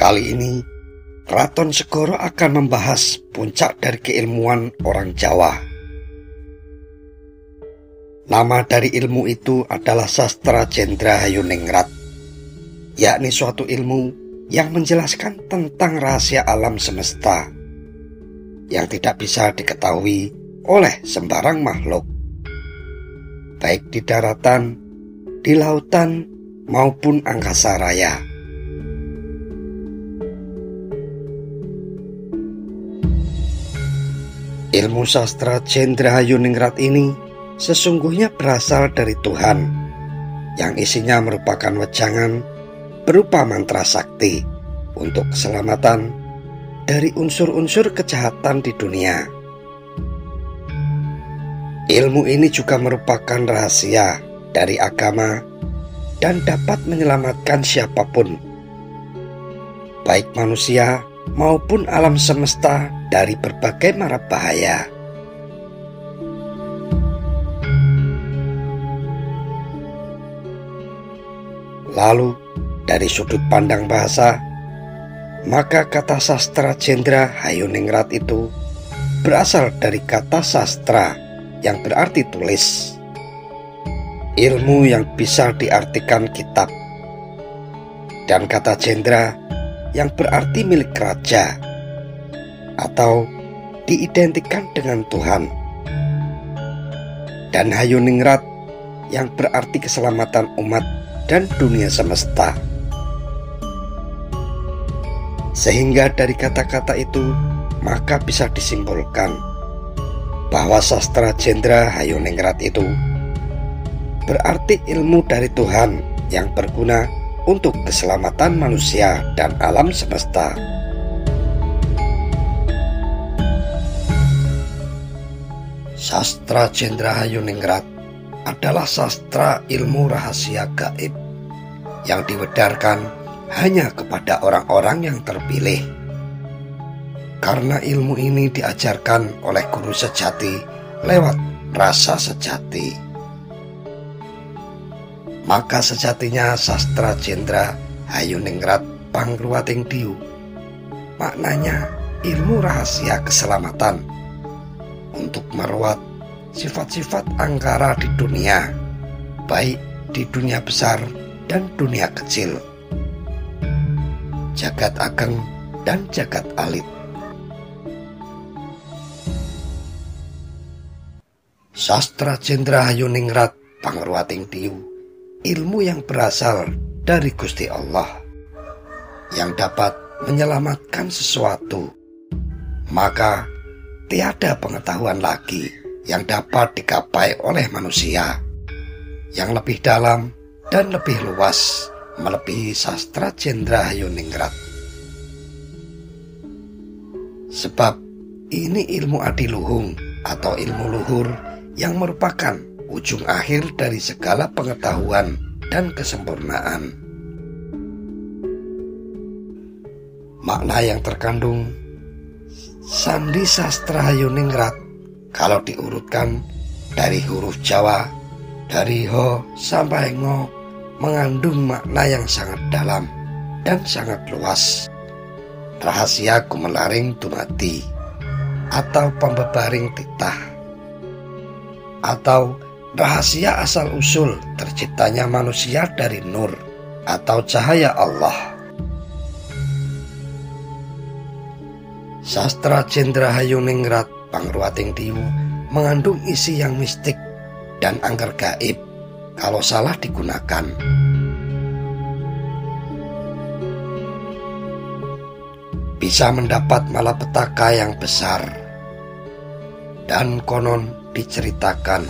Kali ini, Keraton Segoro akan membahas puncak dari keilmuan orang Jawa. Nama dari ilmu itu adalah Sastra Jendra Hayuningrat, yakni suatu ilmu yang menjelaskan tentang rahasia alam semesta yang tidak bisa diketahui oleh sembarang makhluk, baik di daratan, di lautan, maupun angkasa raya. Ilmu sastra Jendra Hayuningrat ini sesungguhnya berasal dari Tuhan, yang isinya merupakan wejangan berupa mantra sakti untuk keselamatan dari unsur-unsur kejahatan di dunia. Ilmu ini juga merupakan rahasia dari agama dan dapat menyelamatkan siapapun, baik manusia maupun alam semesta, dari berbagai mara bahaya. Lalu, dari sudut pandang bahasa, maka kata sastra Jendra Hayuningrat itu berasal dari kata sastra yang berarti tulis, ilmu yang bisa diartikan kitab, dan kata Jendra yang berarti milik raja atau diidentikan dengan Tuhan, dan Hayuningrat yang berarti keselamatan umat dan dunia semesta. Sehingga dari kata-kata itu maka bisa disimpulkan bahwa sastra Jendra Hayuningrat itu berarti ilmu dari Tuhan yang berguna untuk keselamatan manusia dan alam semesta. Sastra Jendra Hayuningrat adalah sastra ilmu rahasia gaib yang diwedarkan hanya kepada orang-orang yang terpilih. Karena ilmu ini diajarkan oleh guru sejati lewat rasa sejati, maka sejatinya sastra Jendra Hayuningrat Pangruwating Diu maknanya ilmu rahasia keselamatan untuk merawat sifat-sifat angkara di dunia, baik di dunia besar dan dunia kecil, jagat ageng dan jagat alit. Sastra Jendra Hayuningrat Pangruwating Diu ilmu yang berasal dari Gusti Allah, yang dapat menyelamatkan sesuatu, maka tiada pengetahuan lagi yang dapat digapai oleh manusia yang lebih dalam dan lebih luas melebihi sastra Jendra Hayuningrat. Sebab ini ilmu adiluhung atau ilmu luhur yang merupakan ujung akhir dari segala pengetahuan dan kesempurnaan. Makna yang terkandung sandi sastra Hayuningrat kalau diurutkan dari huruf Jawa, dari ho sampai ngo, mengandung makna yang sangat dalam dan sangat luas. Rahasia gumelaring dumadi atau pembebaring titah, atau rahasia asal-usul terciptanya manusia dari nur atau cahaya Allah. Sastra Jendra Hayuningrat Pangruwating Diu mengandung isi yang mistik dan angker gaib kalau salah digunakan. Bisa mendapat malapetaka yang besar. Dan konon diceritakan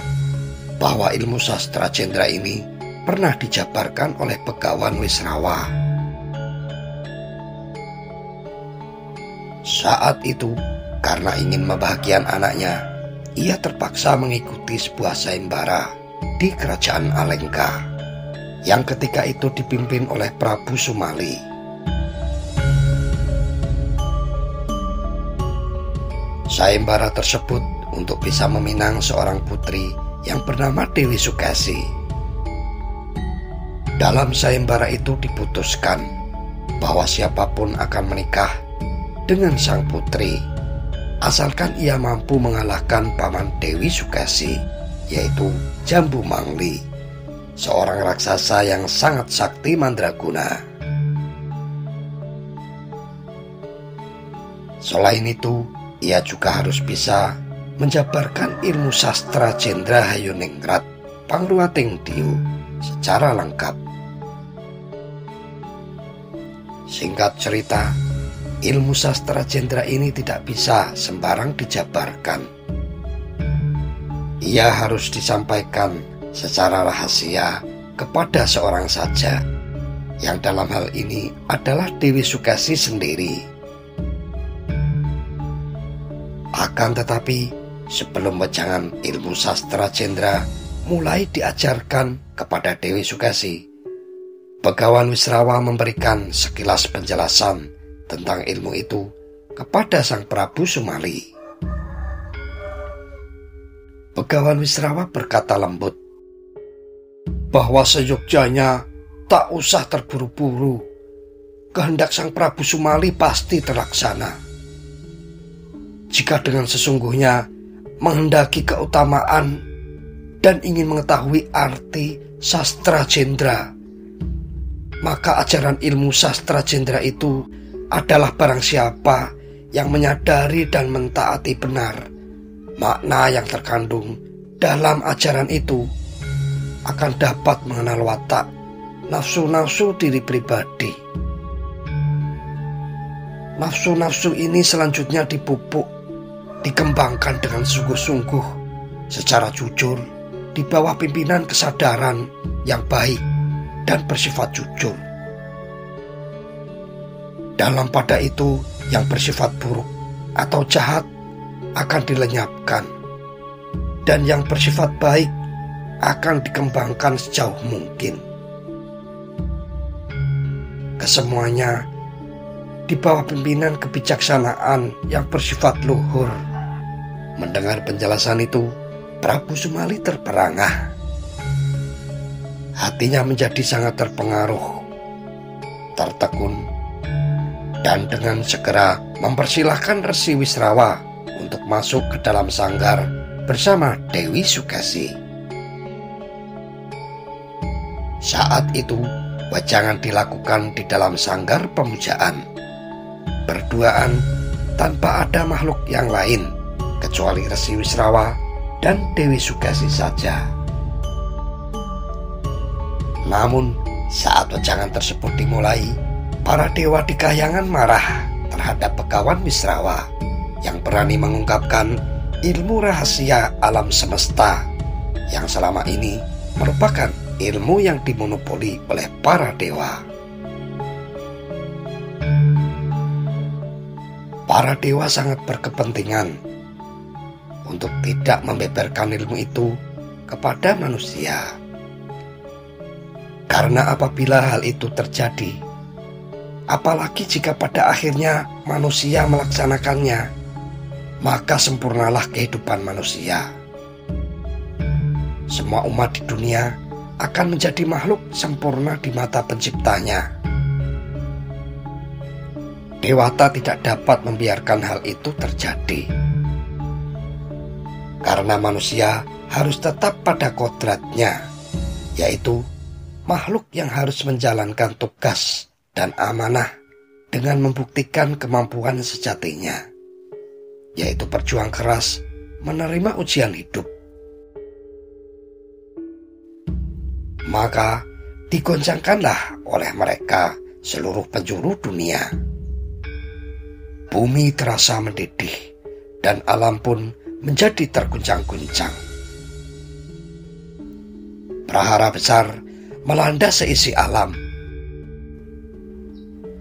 bahwa ilmu sastra cendra ini pernah dijabarkan oleh Begawan Wisrawa. Saat itu, karena ingin membahagiakan anaknya, ia terpaksa mengikuti sebuah sayembara di kerajaan Alengka, yang ketika itu dipimpin oleh Prabu Sumali. Sayembara tersebut untuk bisa meminang seorang putri yang bernama Dewi Sukesi. Dalam sayembara itu diputuskan bahwa siapapun akan menikah dengan sang putri, asalkan ia mampu mengalahkan paman Dewi Sukesi, yaitu Jambu Mangli, seorang raksasa yang sangat sakti mandraguna. Selain itu, ia juga harus bisa menjabarkan ilmu sastra cendra Hayuningrat Pangruating Diu secara lengkap. Singkat cerita, ilmu sastra cendra ini tidak bisa sembarang dijabarkan. Ia harus disampaikan secara rahasia kepada seorang saja, yang dalam hal ini adalah Dewi Sukesi sendiri. Akan tetapi, sebelum wejangan ilmu sastra cendra mulai diajarkan kepada Dewi Sukesi, Begawan Wisrawa memberikan sekilas penjelasan tentang ilmu itu kepada sang Prabu Sumali. Begawan Wisrawa berkata lembut bahwa seyogyanya tak usah terburu-buru, kehendak sang Prabu Sumali pasti terlaksana. Jika dengan sesungguhnya menghendaki keutamaan dan ingin mengetahui arti sastra cendra, maka ajaran ilmu sastra cendra itu adalah barang siapa yang menyadari dan mentaati benar makna yang terkandung dalam ajaran itu akan dapat mengenal watak nafsu-nafsu diri pribadi. Nafsu-nafsu ini selanjutnya dipupuk, dikembangkan dengan sungguh-sungguh, secara jujur, di bawah pimpinan kesadaran yang baik dan bersifat jujur. Dalam pada itu, yang bersifat buruk atau jahat akan dilenyapkan, dan yang bersifat baik akan dikembangkan sejauh mungkin. Kesemuanya di bawah pimpinan kebijaksanaan yang bersifat luhur. Mendengar penjelasan itu, Prabu Sumali terperangah. Hatinya menjadi sangat terpengaruh, tertegun, dan dengan segera mempersilahkan Resi Wisrawa untuk masuk ke dalam sanggar bersama Dewi Sukesi. Saat itu, wejangan dilakukan di dalam sanggar pemujaan, berduaan tanpa ada makhluk yang lain kecuali Resi Wisrawa dan Dewi Sukesi saja. Namun, saat wejangan tersebut dimulai, para dewa di kahyangan marah terhadap Begawan Wisrawa yang berani mengungkapkan ilmu rahasia alam semesta yang selama ini merupakan ilmu yang dimonopoli oleh para dewa. Para dewa sangat berkepentingan untuk tidak membeberkan ilmu itu kepada manusia. Karena apabila hal itu terjadi, apalagi jika pada akhirnya manusia melaksanakannya, maka sempurnalah kehidupan manusia. Semua umat di dunia akan menjadi makhluk sempurna di mata penciptanya. Dewata tidak dapat membiarkan hal itu terjadi, karena manusia harus tetap pada kodratnya, yaitu makhluk yang harus menjalankan tugas dan amanah dengan membuktikan kemampuan sejatinya, yaitu berjuang keras menerima ujian hidup. Maka digoncangkanlah oleh mereka seluruh penjuru dunia. Bumi terasa mendidih dan alam pun menjadi terguncang-guncang. prahara besar melanda seisi alam.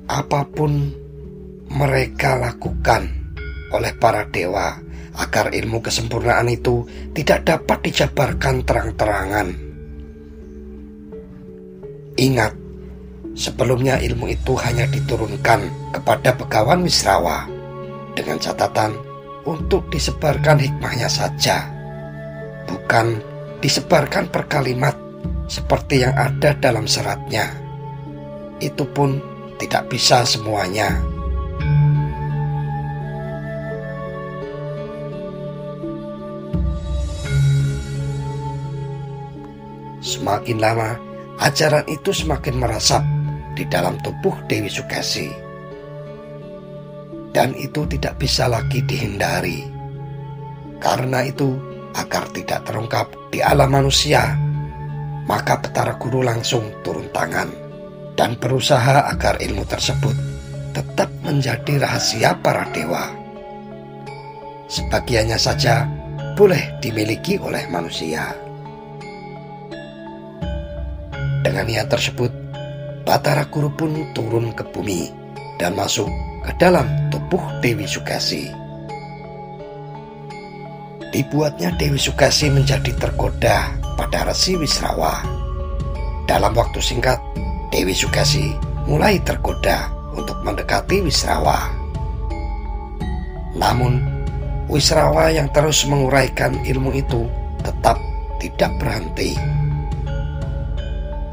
Apapun mereka lakukan oleh para dewa agar ilmu kesempurnaan itu tidak dapat dijabarkan terang-terangan. Ingat, sebelumnya ilmu itu hanya diturunkan kepada Begawan Wisrawa dengan catatan untuk disebarkan hikmahnya saja, bukan disebarkan per kalimat seperti yang ada dalam seratnya. Itu pun tidak bisa semuanya. Semakin lama, ajaran itu semakin meresap di dalam tubuh Dewi Sukesi. Dan itu tidak bisa lagi dihindari. Karena itu, agar tidak terungkap di alam manusia, maka Batara Guru langsung turun tangan dan berusaha agar ilmu tersebut tetap menjadi rahasia para dewa. Sebagiannya saja boleh dimiliki oleh manusia. Dengan niat tersebut, Batara Guru pun turun ke bumi dan masuk ke dalam tubuh Dewi Sukesi. Dibuatnya Dewi Sukesi menjadi tergoda pada Resi Wisrawa. Dalam waktu singkat, Dewi Sukesi mulai tergoda untuk mendekati Wisrawa. Namun, Wisrawa yang terus menguraikan ilmu itu tetap tidak berhenti.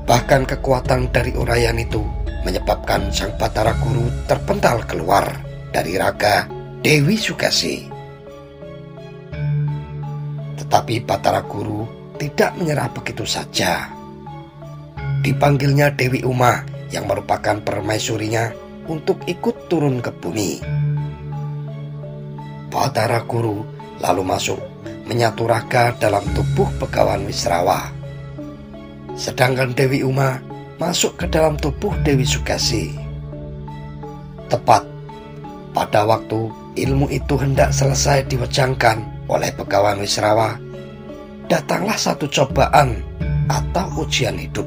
Bahkan kekuatan dari uraian itu menyebabkan sang Batara Guru terpental keluar dari raga Dewi Sukesi. Tetapi Batara Guru tidak menyerah begitu saja. Dipanggilnya Dewi Uma yang merupakan permaisurinya untuk ikut turun ke bumi. Batara Guru lalu masuk menyatu raga dalam tubuh Begawan Wisrawa. Sedangkan Dewi Uma masuk ke dalam tubuh Dewi Sukesi. Tepat pada waktu ilmu itu hendak selesai diwejangkan oleh Begawan Wisrawa, datanglah satu cobaan atau ujian hidup.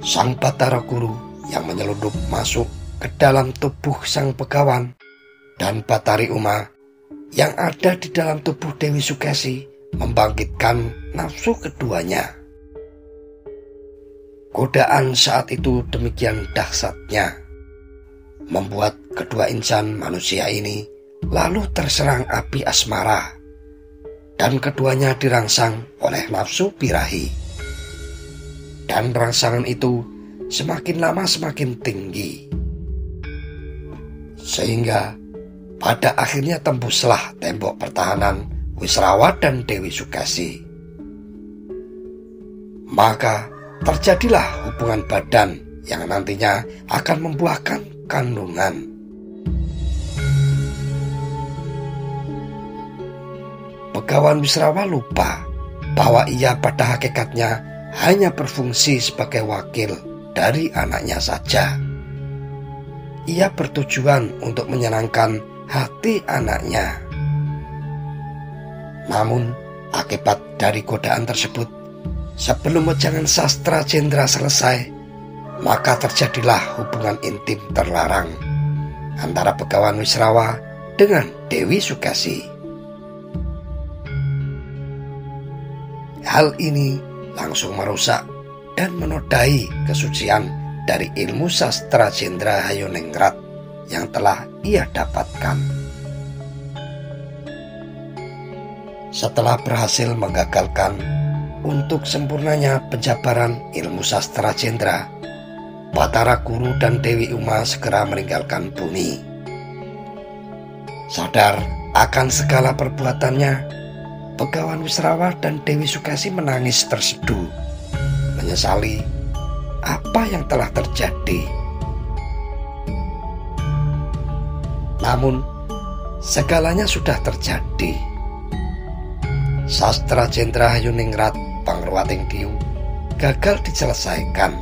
Sang Batara Guru yang menyeludup masuk ke dalam tubuh sang Begawan dan Batari Uma yang ada di dalam tubuh Dewi Sukesi membangkitkan nafsu keduanya. Godaan saat itu demikian dahsyatnya, membuat kedua insan manusia ini lalu terserang api asmara, dan keduanya dirangsang oleh nafsu birahi. Dan rangsangan itu semakin lama semakin tinggi, sehingga pada akhirnya tembuslah tembok pertahanan Wisrawa dan Dewi Sukesi. Maka terjadilah hubungan badan yang nantinya akan membuahkan kandungan. Begawan Wisrawa lupa bahwa ia pada hakikatnya hanya berfungsi sebagai wakil dari anaknya saja. Ia bertujuan untuk menyenangkan hati anaknya. Namun, akibat dari godaan tersebut, sebelum wejangan sastra Jendra selesai, maka terjadilah hubungan intim terlarang antara Begawan Wisrawa dengan Dewi Sukesi. Hal ini langsung merusak dan menodai kesucian dari ilmu sastra Jendra Hayonengrat yang telah ia dapatkan. Setelah berhasil menggagalkan untuk sempurnanya penjabaran ilmu sastra Jendra, Batara Guru dan Dewi Uma segera meninggalkan bumi. Sadar akan segala perbuatannya, Begawan Wisrawa dan Dewi Sukesi menangis terseduh, menyesali apa yang telah terjadi. Namun, segalanya sudah terjadi. Sastra Jendra Hayonengrat Pangruwating Diu gagal diselesaikan,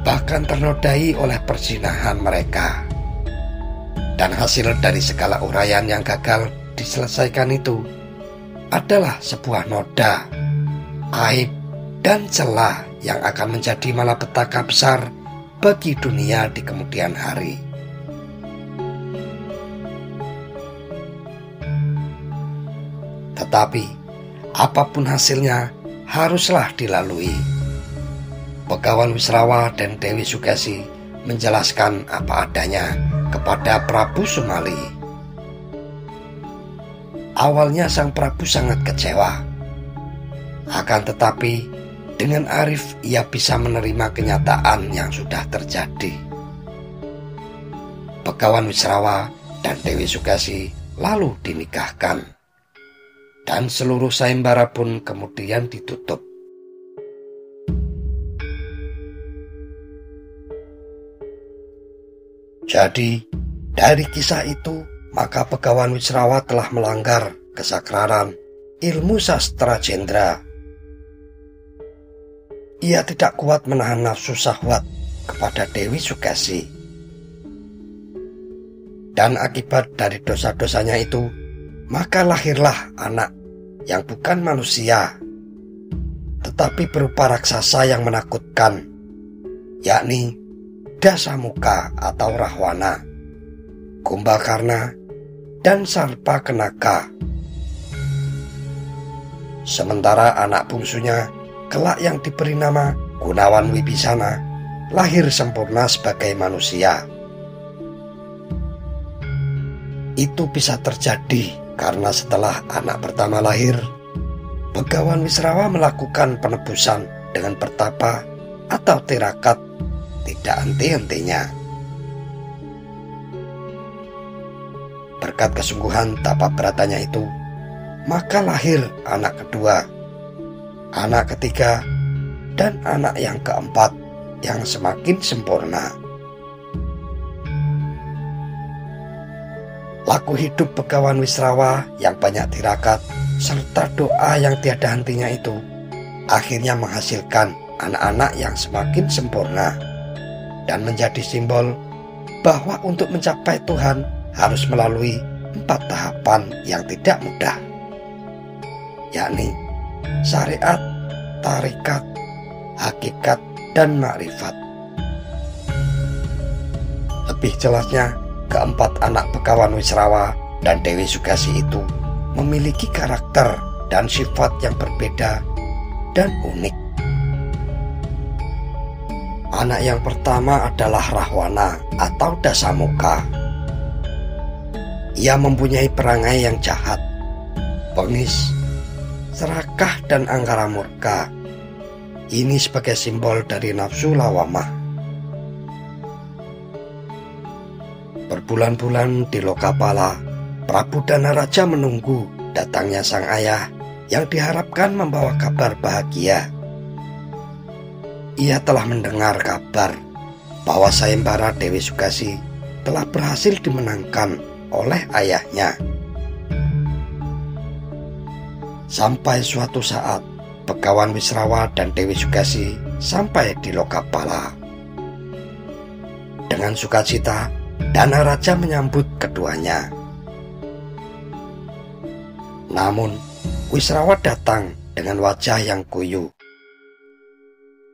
bahkan ternodai oleh perzinahan mereka. Dan hasil dari segala uraian yang gagal diselesaikan itu adalah sebuah noda aib, dan celah yang akan menjadi malapetaka besar bagi dunia di kemudian hari. Tetapi apapun hasilnya haruslah dilalui. Begawan Wisrawa dan Dewi Sukesi menjelaskan apa adanya kepada Prabu Sumali. Awalnya sang Prabu sangat kecewa. Akan tetapi dengan arif ia bisa menerima kenyataan yang sudah terjadi. Begawan Wisrawa dan Dewi Sukesi lalu dinikahkan, dan seluruh sayembara pun kemudian ditutup. Jadi, dari kisah itu, maka Begawan Wisrawa telah melanggar kesakralan ilmu sastra jendra. Ia tidak kuat menahan nafsu syahwat kepada Dewi Sukesi. Dan akibat dari dosa-dosanya itu, maka lahirlah anak yang bukan manusia, tetapi berupa raksasa yang menakutkan, yakni Dasamuka atau Rahwana, Kumbakarna, dan Sarpakenaka. Sementara anak bungsunya, kelak yang diberi nama Gunawan Wibisana, lahir sempurna sebagai manusia. Itu bisa terjadi karena setelah anak pertama lahir, Begawan Wisrawa melakukan penebusan dengan bertapa atau tirakat tidak henti-hentinya. Berkat kesungguhan tapa beratanya itu, maka lahir anak kedua, anak ketiga, dan anak yang keempat yang semakin sempurna. Laku hidup Begawan Wisrawa yang banyak tirakat serta doa yang tiada hentinya itu akhirnya menghasilkan anak-anak yang semakin sempurna dan menjadi simbol bahwa untuk mencapai Tuhan harus melalui 4 tahapan yang tidak mudah, yakni syariat, tarikat, hakikat, dan makrifat. Lebih jelasnya, keempat anak Begawan Wisrawa dan Dewi Sukesi itu memiliki karakter dan sifat yang berbeda dan unik. Anak yang pertama adalah Rahwana atau Dasamuka. Ia mempunyai perangai yang jahat, bengis, serakah, dan angkara murka. Ini sebagai simbol dari nafsu lawamah. Berbulan-bulan di Lokapala, Prabu Danaraja menunggu datangnya sang ayah yang diharapkan membawa kabar bahagia. Ia telah mendengar kabar bahwa sayembara Dewi Sukesi telah berhasil dimenangkan oleh ayahnya. Sampai suatu saat, Begawan Wisrawa dan Dewi Sukesi sampai di Lokapala. Dengan sukacita, Danaraja menyambut keduanya. Namun, Wisrawa datang dengan wajah yang kuyu,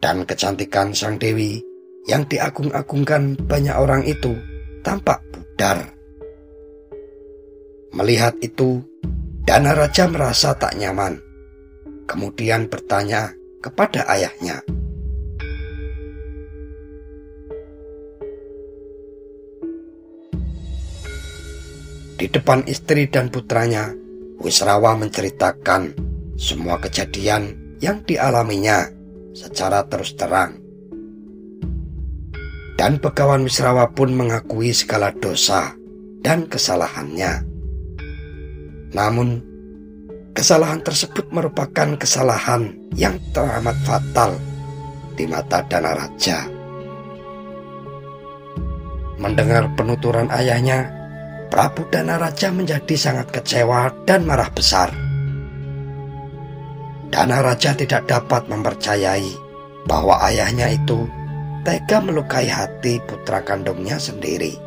dan kecantikan sang dewi yang diagung-agungkan banyak orang itu tampak pudar. Melihat itu, Danaraja merasa tak nyaman, kemudian bertanya kepada ayahnya. Di depan istri dan putranya, Wisrawa menceritakan semua kejadian yang dialaminya secara terus terang. Dan Begawan Wisrawa pun mengakui segala dosa dan kesalahannya. Namun, kesalahan tersebut merupakan kesalahan yang teramat fatal di mata Danaraja. Mendengar penuturan ayahnya, Prabu Danaraja menjadi sangat kecewa dan marah besar. Danaraja tidak dapat mempercayai bahwa ayahnya itu tega melukai hati putra kandungnya sendiri.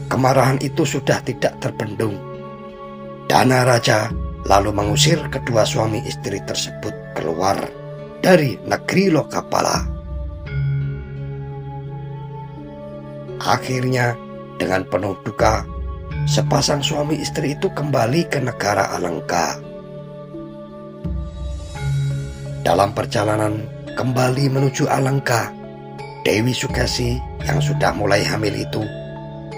Kemarahan itu sudah tidak terbendung. Danaraja lalu mengusir kedua suami istri tersebut keluar dari negeri Lokapala. Akhirnya, dengan penuh duka, sepasang suami istri itu kembali ke negara Alengka. Dalam perjalanan kembali menuju Alengka, Dewi Sukesi yang sudah mulai hamil itu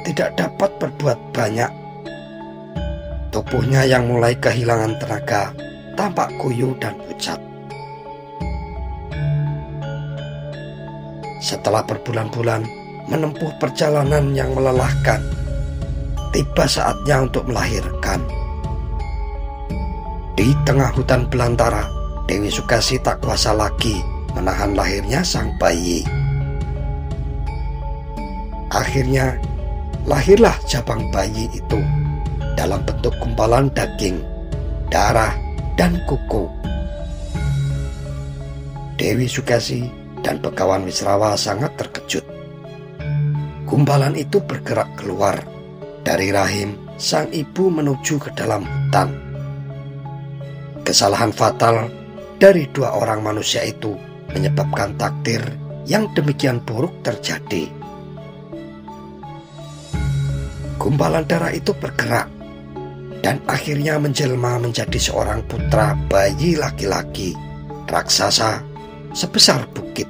tidak dapat berbuat banyak. Tubuhnya yang mulai kehilangan tenaga tampak kuyuh dan pucat. Setelah berbulan-bulan menempuh perjalanan yang melelahkan, tiba saatnya untuk melahirkan. Di tengah hutan belantara, Dewi Sukesi tak kuasa lagi menahan lahirnya sang bayi. Akhirnya, lahirlah jabang bayi itu dalam bentuk gumpalan daging, darah, dan kuku. Dewi Sukesi dan Begawan Wisrawa sangat terkejut. Gumpalan itu bergerak keluar dari rahim sang ibu menuju ke dalam hutan. Kesalahan fatal dari dua orang manusia itu menyebabkan takdir yang demikian buruk terjadi. Gumpalan darah itu bergerak dan akhirnya menjelma menjadi seorang putra bayi laki-laki raksasa sebesar bukit.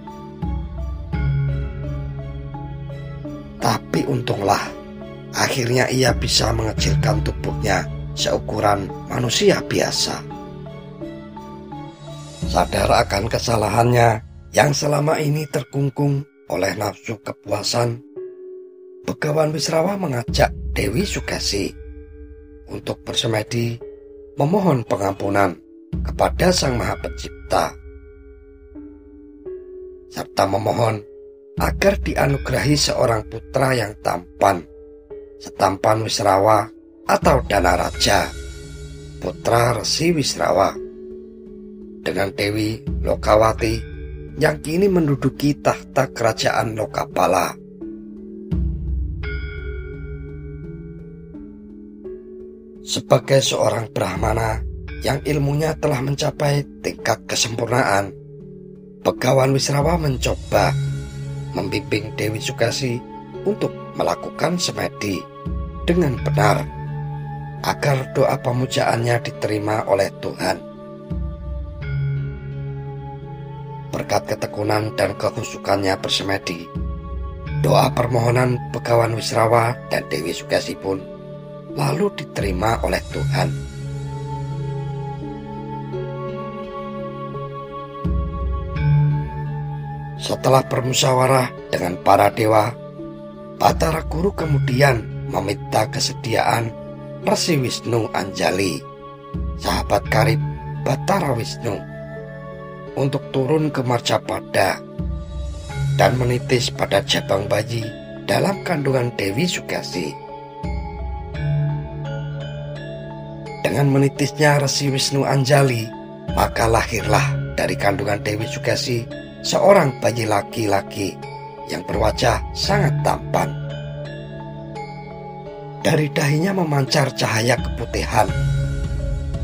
Tapi untunglah, akhirnya ia bisa mengecilkan tubuhnya seukuran manusia biasa. Sadar akan kesalahannya yang selama ini terkungkung oleh nafsu kepuasan, Begawan Wisrawa mengajak Dewi Sukesi untuk bersemedi memohon pengampunan kepada Sang Maha Pencipta, serta memohon agar dianugerahi seorang putra yang tampan, setampan Wisrawa atau Danaraja, putra Resi Wisrawa, dengan Dewi Lokawati yang kini menduduki tahta kerajaan Lokapala. Sebagai seorang Brahmana yang ilmunya telah mencapai tingkat kesempurnaan, Begawan Wisrawa mencoba membimbing Dewi Sukesi untuk melakukan semedi dengan benar agar doa pemujaannya diterima oleh Tuhan. Berkat ketekunan dan kehusukannya bersemedi, doa permohonan Begawan Wisrawa dan Dewi Sukesi pun lalu diterima oleh Tuhan. Setelah bermusyawarah dengan para dewa, Batara Guru kemudian meminta kesediaan Resi Wisnu Anjali, sahabat karib Batara Wisnu, untuk turun ke Marcapada dan menitis pada jabang bayi dalam kandungan Dewi Sukesi. Dengan menitisnya Resi Wisnu Anjali, maka lahirlah dari kandungan Dewi Sukesi seorang bayi laki-laki yang berwajah sangat tampan. Dari dahinya memancar cahaya keputihan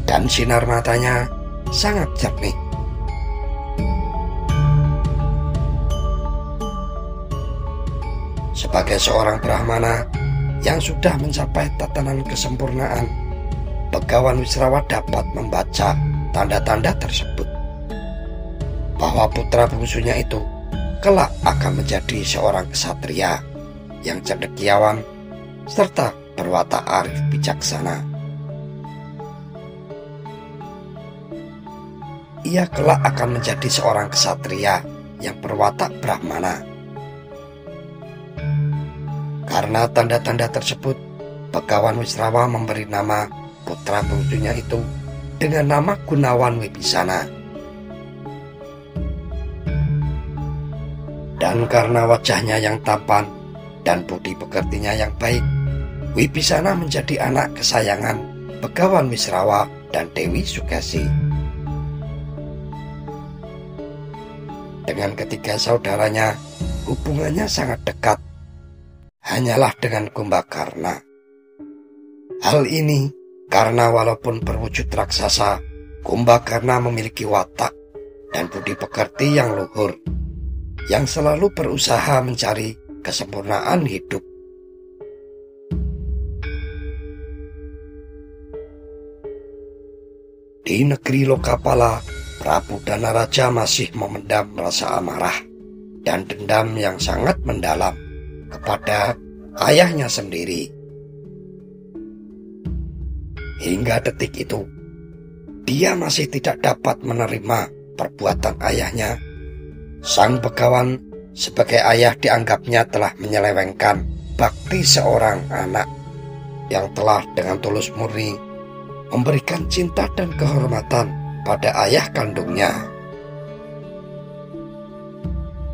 dan sinar matanya sangat jernih. Sebagai seorang Brahmana yang sudah mencapai tatanan kesempurnaan, Begawan Wisrawa dapat membaca tanda-tanda tersebut, bahwa putra bungsunya itu kelak akan menjadi seorang ksatria yang cendekiawan serta berwatak arif bijaksana. Ia kelak akan menjadi seorang ksatria yang berwatak brahmana. Karena tanda-tanda tersebut, Begawan Wisrawa memberi nama putra bungsunya itu dengan nama Gunawan Wibisana. Dan karena wajahnya yang tampan dan budi pekertinya yang baik, Wibisana menjadi anak kesayangan Begawan Wisrawa dan Dewi Sukesi. Dengan ketiga saudaranya, hubungannya sangat dekat, hanyalah dengan Kumbakarna. Hal ini Karena walaupun berwujud raksasa, Kumbakarna memiliki watak dan budi pekerti yang luhur, yang selalu berusaha mencari kesempurnaan hidup. Di negeri Lokapala, Prabu Danaraja masih memendam rasa amarah dan dendam yang sangat mendalam kepada ayahnya sendiri. Hingga detik itu, dia masih tidak dapat menerima perbuatan ayahnya. Sang Begawan sebagai ayah dianggapnya telah menyelewengkan bakti seorang anak yang telah dengan tulus murni memberikan cinta dan kehormatan pada ayah kandungnya.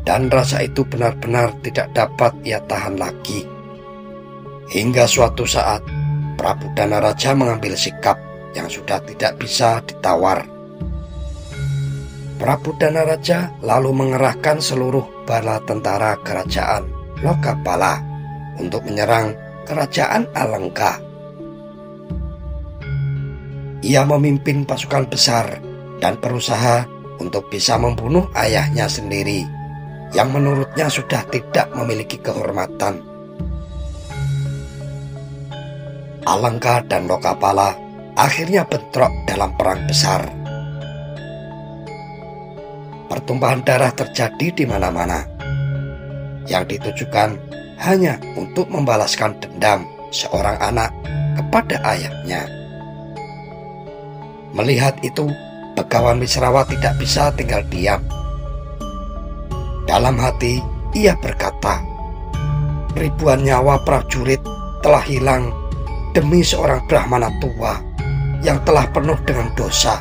Dan rasa itu benar-benar tidak dapat ia tahan lagi. Hingga suatu saat, Prabu Danaraja mengambil sikap yang sudah tidak bisa ditawar. Prabu Danaraja lalu mengerahkan seluruh bala tentara kerajaan Lokapala untuk menyerang kerajaan Alengka. Ia memimpin pasukan besar dan berusaha untuk bisa membunuh ayahnya sendiri, yang menurutnya sudah tidak memiliki kehormatan. Alengka dan Lokapala akhirnya bentrok dalam perang besar. Pertumpahan darah terjadi di mana-mana, yang ditujukan hanya untuk membalaskan dendam seorang anak kepada ayahnya. Melihat itu, Begawan Wisrawa tidak bisa tinggal diam. Dalam hati, ia berkata, ribuan nyawa prajurit telah hilang demi seorang Brahmana tua yang telah penuh dengan dosa.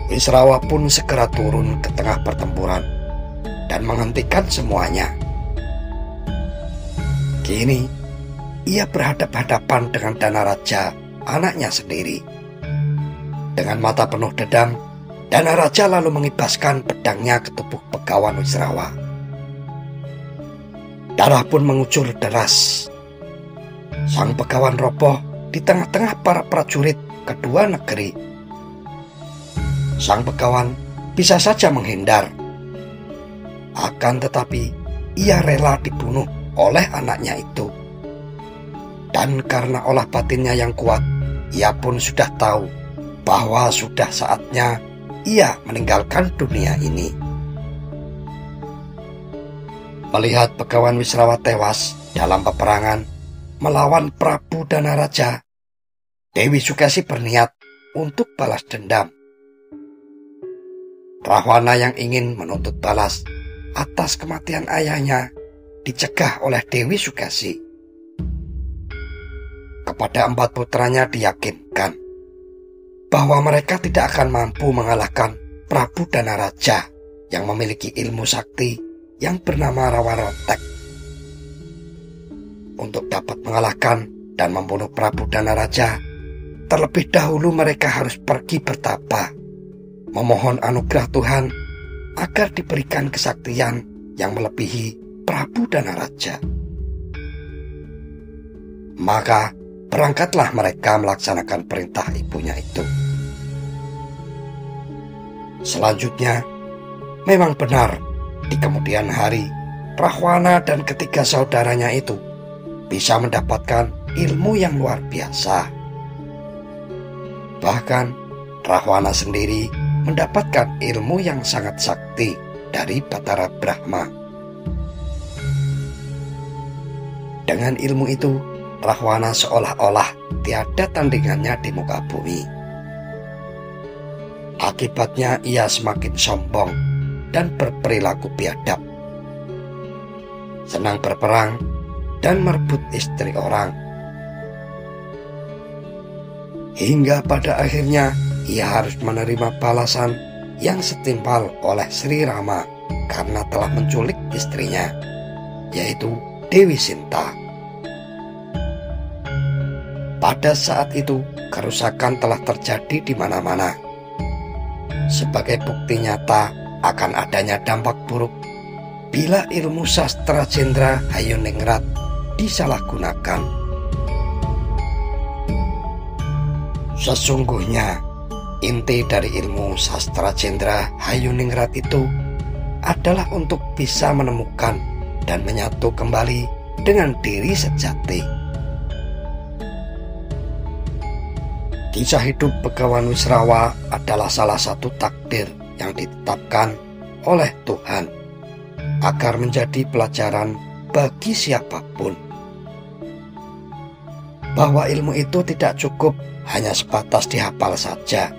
Wisrawa pun segera turun ke tengah pertempuran dan menghentikan semuanya. Kini, ia berhadapan-hadapan dengan Danaraja, anaknya sendiri. Dengan mata penuh dendam, Danaraja lalu mengibaskan pedangnya ke tubuh Begawan Wisrawa. Darah pun mengucur deras. Sang Begawan roboh di tengah-tengah para prajurit kedua negeri. Sang Begawan bisa saja menghindar. Akan tetapi, ia rela dibunuh oleh anaknya itu. Dan karena olah batinnya yang kuat, ia pun sudah tahu bahwa sudah saatnya ia meninggalkan dunia ini. Melihat Begawan Wisrawa tewas dalam peperangan melawan Prabu Danaraja, Dewi Sukesi berniat untuk balas dendam. Rahwana yang ingin menuntut balas atas kematian ayahnya dicegah oleh Dewi Sukesi. Kepada 4 putranya diyakinkan bahwa mereka tidak akan mampu mengalahkan Prabu Danaraja yang memiliki ilmu sakti yang bernama Rawa Rontek. Untuk dapat mengalahkan dan membunuh Prabu Danaraja, terlebih dahulu mereka harus pergi bertapa, memohon anugerah Tuhan agar diberikan kesaktian yang melebihi Prabu Danaraja. Maka berangkatlah mereka melaksanakan perintah ibunya itu. Selanjutnya, memang benar di kemudian hari Rahwana dan ketiga saudaranya itu bisa mendapatkan ilmu yang luar biasa. Bahkan Rahwana sendiri mendapatkan ilmu yang sangat sakti dari Batara Brahma. Dengan ilmu itu, Rahwana seolah-olah tiada tandingannya di muka bumi. Akibatnya ia semakin sombong dan berperilaku biadab, senang berperang dan merebut istri orang. Hingga pada akhirnya ia harus menerima balasan yang setimpal oleh Sri Rama karena telah menculik istrinya, yaitu Dewi Sinta. Pada saat itu, kerusakan telah terjadi di mana-mana. Sebagai bukti nyata akan adanya dampak buruk bila ilmu sastra Jendra Hayuningrat disalahgunakan. Sesungguhnya inti dari ilmu sastra Jendra Hayuningrat itu adalah untuk bisa menemukan dan menyatu kembali dengan diri sejati. Kisah hidup Begawan Wisrawa adalah salah satu takdir yang ditetapkan oleh Tuhan agar menjadi pelajaran bagi siapapun, bahwa ilmu itu tidak cukup hanya sebatas dihafal saja,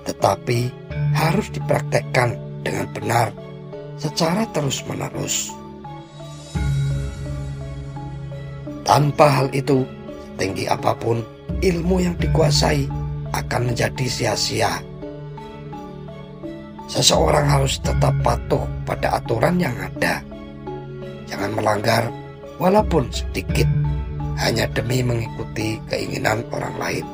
tetapi harus dipraktekkan dengan benar secara terus-menerus. Tanpa hal itu, setinggi apapun ilmu yang dikuasai akan menjadi sia-sia. Seseorang harus tetap patuh pada aturan yang ada. Jangan melanggar walaupun sedikit, hanya demi mengikuti keinginan orang lain.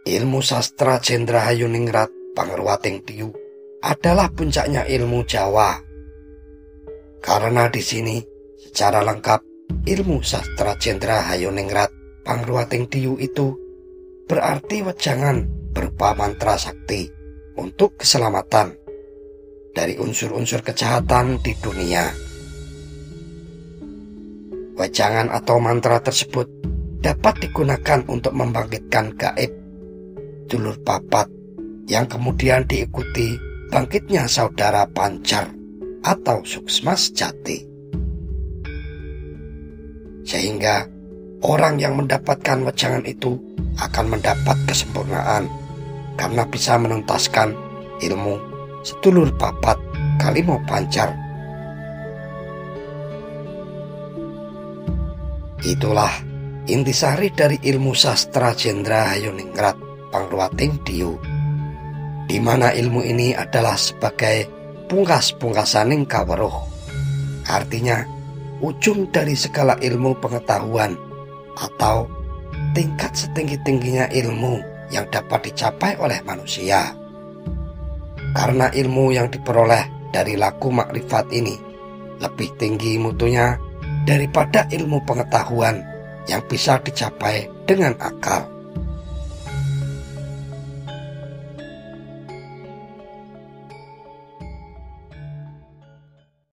Ilmu sastra Jendra Hayuningrat Pangruating Diyu adalah puncaknya ilmu Jawa. Karena di sini secara lengkap ilmu sastra Jendra Hayuningrat Pangruating Diyu itu berarti wejangan berupa mantra sakti untuk keselamatan dari unsur-unsur kejahatan di dunia. Wejangan atau mantra tersebut dapat digunakan untuk membangkitkan gaib dulur papat yang kemudian diikuti bangkitnya saudara pancar atau suksma sejati. Sehingga orang yang mendapatkan wejangan itu akan mendapat kesempurnaan karena bisa menuntaskan ilmu sedulur papat kalimo pancar. Itulah intisari dari ilmu sastra Jendra Hayuningrat Pangruating Diyu, di mana ilmu ini adalah sebagai pungkas-pungkasaning kaweruh, artinya ujung dari segala ilmu pengetahuan atau tingkat setinggi-tingginya ilmu yang dapat dicapai oleh manusia. Karena ilmu yang diperoleh dari laku makrifat ini lebih tinggi mutunya daripada ilmu pengetahuan yang bisa dicapai dengan akal.